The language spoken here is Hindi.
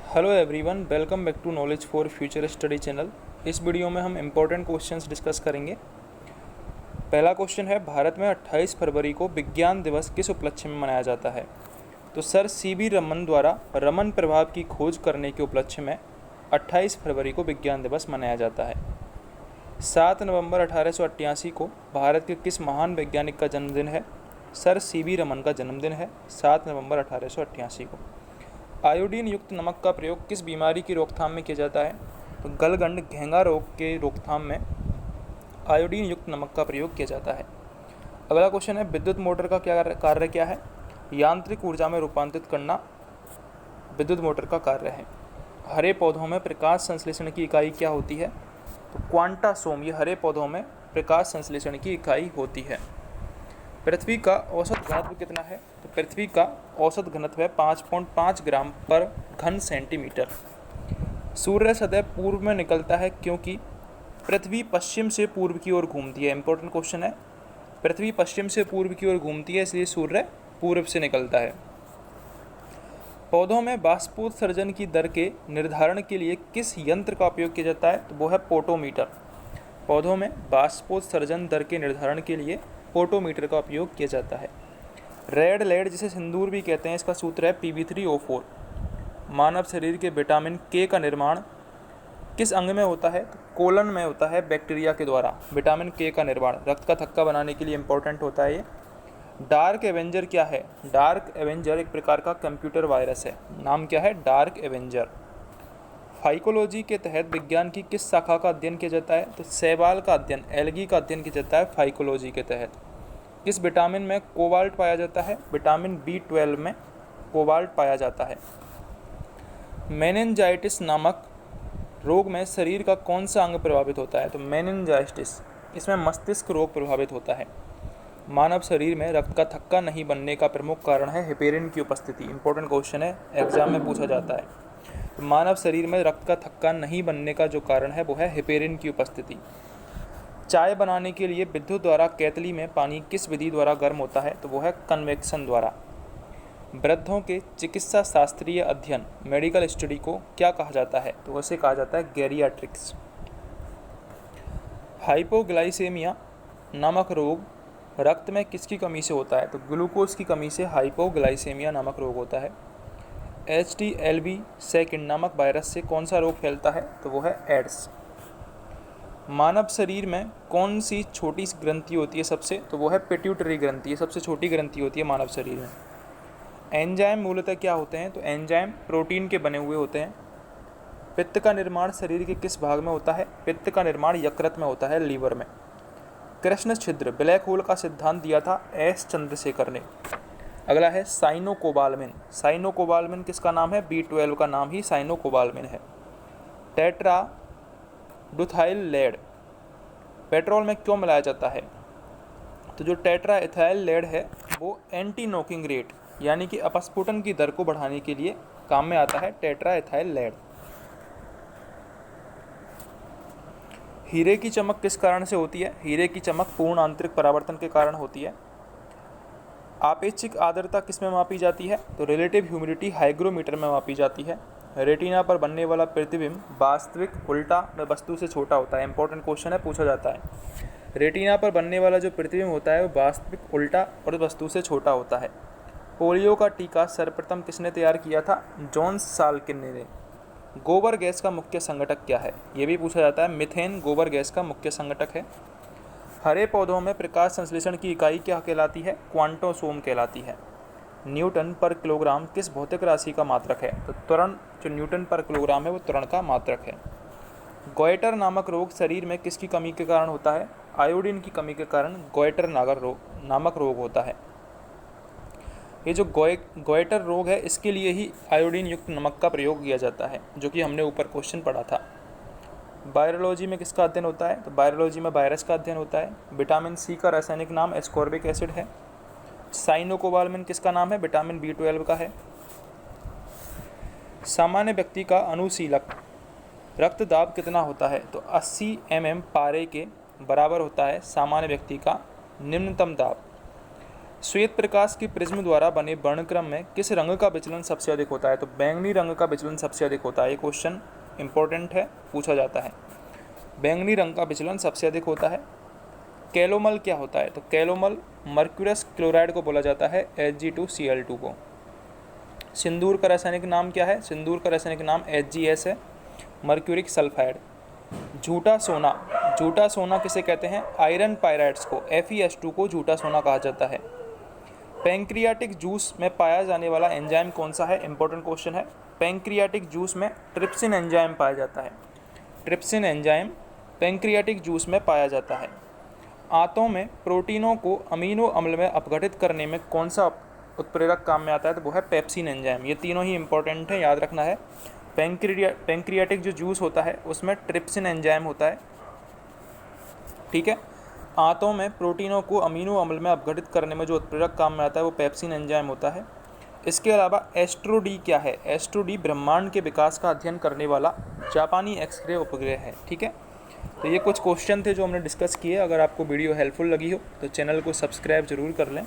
Hello everyone, welcome back to knowledge for future study channel. इस वीडियो में हम इम्पोर्टेंट क्वेश्चंस डिस्कस करेंगे। पहला क्वेश्चन है, भारत में 28 फरवरी को विज्ञान दिवस किस उपलक्ष्य में मनाया जाता है? तो सर सीवी रमन द्वारा रमन प्रभाव की खोज करने के उपलक्ष्य में 28 फरवरी को विज्ञान दिवस मनाया जाता है। 7 नवंबर 1888 को भारत के किस महान वैज्ञानिक का जन्मदिन है? सर सीवी रमन का जन्मदिन है 7 नवंबर 1888 को। आयोडीन युक्त नमक का प्रयोग किस बीमारी की रोकथाम में किया जाता है? तो गलगंड घेंगा रोग के रोकथाम में आयोडीन युक्त नमक का प्रयोग किया जाता है। अगला क्वेश्चन है, विद्युत मोटर का कार्य क्या है? यांत्रिक ऊर्जा में रूपांतरित करना विद्युत मोटर का कार्य है। हरे पौधों में प्रकाश संश्लेषण की इकाई क्या होती है? तो क्वांटासोम ये हरे पौधों में प्रकाश संश्लेषण की इकाई होती है। पृथ्वी का औसत घनत्व कितना है? तो पृथ्वी का औसत घनत्व है 5.5 ग्राम पर घन सेंटीमीटर। सूर्य सदैव पूर्व में निकलता है क्योंकि पृथ्वी पश्चिम से पूर्व की ओर घूमती है। इंपॉर्टेंट क्वेश्चन है, पृथ्वी पश्चिम से पूर्व की ओर घूमती है इसलिए सूर्य पूर्व से निकलता है। पौधों में बाष्पोत्सर्जन की दर के निर्धारण के लिए किस यंत्र का उपयोग किया जाता है? तो वो है पोटोमीटर। पौधों में बाष्पोत्सर्जन दर के निर्धारण के लिए पोटोमीटर का उपयोग किया जाता है। रेड लेड जिसे सिंदूर भी कहते हैं, इसका सूत्र है Pb3O4। मानव शरीर के विटामिन के का निर्माण किस अंग में होता है? तो कोलन में होता है बैक्टीरिया के द्वारा। विटामिन के का निर्माण रक्त का थक्का बनाने के लिए इंपॉर्टेंट होता है ये। डार्क एवेंजर क्या है? डार्क एवेंजर एक प्रकार का कंप्यूटर वायरस है। नाम क्या है? Dark Avenger. फाइकोलॉजी के तहत विज्ञान की किस शाखा का अध्ययन किया जाता है? तो शैवाल का अध्ययन, एल्गी का अध्ययन किया जाता है फाइकोलॉजी के तहत। किस विटामिन में कोबाल्ट पाया जाता है? विटामिन B12 में कोबाल्ट पाया जाता है। मेनिंजाइटिस नामक रोग में शरीर का कौन सा अंग प्रभावित होता है? तो मेनिंजाइटिस इसमें मस्तिष्क रोग प्रभावित होता है। मानव शरीर में रक्त का थक्का नहीं बनने का प्रमुख कारण है हेपेरिन की उपस्थिति। इंपॉर्टेंट क्वेश्चन है, एग्जाम में पूछा जाता है। तो मानव शरीर में रक्त का थक्का नहीं बनने का जो कारण है वो है हेपेरिन की उपस्थिति। चाय बनाने के लिए विद्युत द्वारा केतली में पानी किस विधि द्वारा गर्म होता है? तो वो है कन्वेक्शन द्वारा। वृद्धों के चिकित्सा शास्त्रीय अध्ययन मेडिकल स्टडी को क्या कहा जाता है? तो उसे कहा जाता है गैरियाट्रिक्स। हाइपोग्लाइसेमिया नामक रोग रक्त में किसकी कमी से होता है? तो ग्लूकोज की कमी से हाइपोग्लाइसेमिया नामक रोग होता है। HTLV-2 नामक वायरस से कौन सा रोग फैलता है? तो वो है एड्स। मानव शरीर में कौन सी छोटी ग्रंथि होती है सबसे? तो वो है पिट्यूटरी ग्रंथि, ये सबसे छोटी ग्रंथि होती है मानव शरीर में। एंजाइम मूलतः क्या होते हैं? तो एंजाइम प्रोटीन के बने हुए होते हैं। पित्त का निर्माण शरीर के किस भाग में होता है? पित्त का निर्माण यकृत में होता है, लीवर में। कृष्ण छिद्र ब्लैक होल का सिद्धांत दिया था एस चंद्रशेखर ने। अगला है साइनोकोबालमिन। साइनोकोबालमिन किसका नाम है? B12 का नाम ही साइनोकोबालमिन है। टेट्राडुथाइल लेड पेट्रोल में क्यों मिलाया जाता है? तो जो टेट्रा एथाइल लेड है वो एंटी नॉकिंग रेट यानी कि अपस्फोटन की दर को बढ़ाने के लिए काम में आता है टेट्रा एथाइल लेड। हीरे की चमक किस कारण से होती है? हीरे की चमक पूर्ण आंतरिक परावर्तन के कारण होती है। आपेक्षिक आर्द्रता किस में मापी जाती है? तो रिलेटिव ह्यूमिडिटी हाइग्रोमीटर में मापी जाती है। रेटिना पर बनने वाला प्रतिबिंब वास्तविक उल्टा व वस्तु से छोटा होता है। इंपॉर्टेंट क्वेश्चन है, पूछा जाता है। रेटिना पर बनने वाला जो प्रतिबिंब होता है वो वास्तविक उल्टा और वस्तु से छोटा होता है। पोलियो का टीका सर्वप्रथम किसने तैयार किया था? जॉन साल्किन ने। गोबर गैस का मुख्य संघटक क्या है? ये भी पूछा जाता है। मीथेन गोबर गैस का मुख्य संघटक है। हरे पौधों में प्रकाश संश्लेषण की इकाई क्या कहलाती है? क्वांटोसोम कहलाती है। न्यूटन पर किलोग्राम किस भौतिक राशि का मात्रक है? तो त्वरण जो न्यूटन पर किलोग्राम है वो त्वरण का मात्रक है। गॉइटर नामक रोग शरीर में किसकी कमी के कारण होता है? आयोडीन की कमी के कारण गॉइटर नामक रोग होता है। ये जो गॉइटर रोग है इसके लिए ही आयोडीन युक्त नमक का प्रयोग किया जाता है, जो कि हमने ऊपर क्वेश्चन पढ़ा था। वायरोलॉजी में किसका अध्ययन होता है? तो वायरोलॉजी में वायरस का अध्ययन होता है। विटामिन सी का रासायनिक नाम एस्कॉर्बिक एसिड है। साइनोकोबालमिन किसका नाम है? विटामिन B12 का है। सामान्य व्यक्ति का अनुशीलक रक्तदाब कितना होता है? तो 80 mm पारे के बराबर होता है सामान्य व्यक्ति का निम्नतम दाब। श्वेत प्रकाश की प्रिज्म द्वारा बने वर्णक्रम में किस रंग का विचलन सबसे अधिक होता है? तो बैंगनी रंग का विचलन सबसे अधिक होता है। ये क्वेश्चन इंपॉर्टेंट है, पूछा जाता है। बैंगनी रंग का विचलन सबसे अधिक होता है। कैलोमल क्या होता है? तो कैलोमल मर्क्यूरस क्लोराइड को बोला जाता है, Hg2Cl2 को। सिंदूर का रासायनिक नाम क्या है? सिंदूर का रासायनिक नाम HgS है, मर्क्यूरिक सल्फाइड। झूठा सोना किसे कहते हैं? आयरन पायराइड्स को, FeS2 को झूठा सोना कहा जाता है। पैंक्रियाटिक जूस में पाया जाने वाला एंजाइम कौन सा है? इंपॉर्टेंट क्वेश्चन है। पैंक्रियाटिक जूस में ट्रिप्सिन एंजाइम पाया जाता है। ट्रिप्सिन एंजाइम पैंक्रियाटिक जूस में पाया जाता है। आंतों में प्रोटीनों को अमीनो अम्ल में अपघटित करने में कौन सा उत्प्रेरक काम में आता है? तो वो है पेप्सिन एंजाइम। ये तीनों ही इंपॉर्टेंट है, याद रखना है। पैंक्रियाटिक जो जूस होता है उसमें ट्रिप्सिन एंजाइम होता है, ठीक है। आंतों में प्रोटीनों को अमीनो अम्ल में अपघटित करने में जो उत्प्रेरक काम में आता है वो पेप्सिन एंजाइम होता है। इसके अलावा एस्ट्रो-डी क्या है? एस्ट्रो-डी ब्रह्मांड के विकास का अध्ययन करने वाला जापानी एक्सरे उपग्रह है, ठीक है। तो ये कुछ क्वेश्चन थे जो हमने डिस्कस किए। अगर आपको वीडियो हेल्पफुल लगी हो तो चैनल को सब्सक्राइब जरूर कर लें।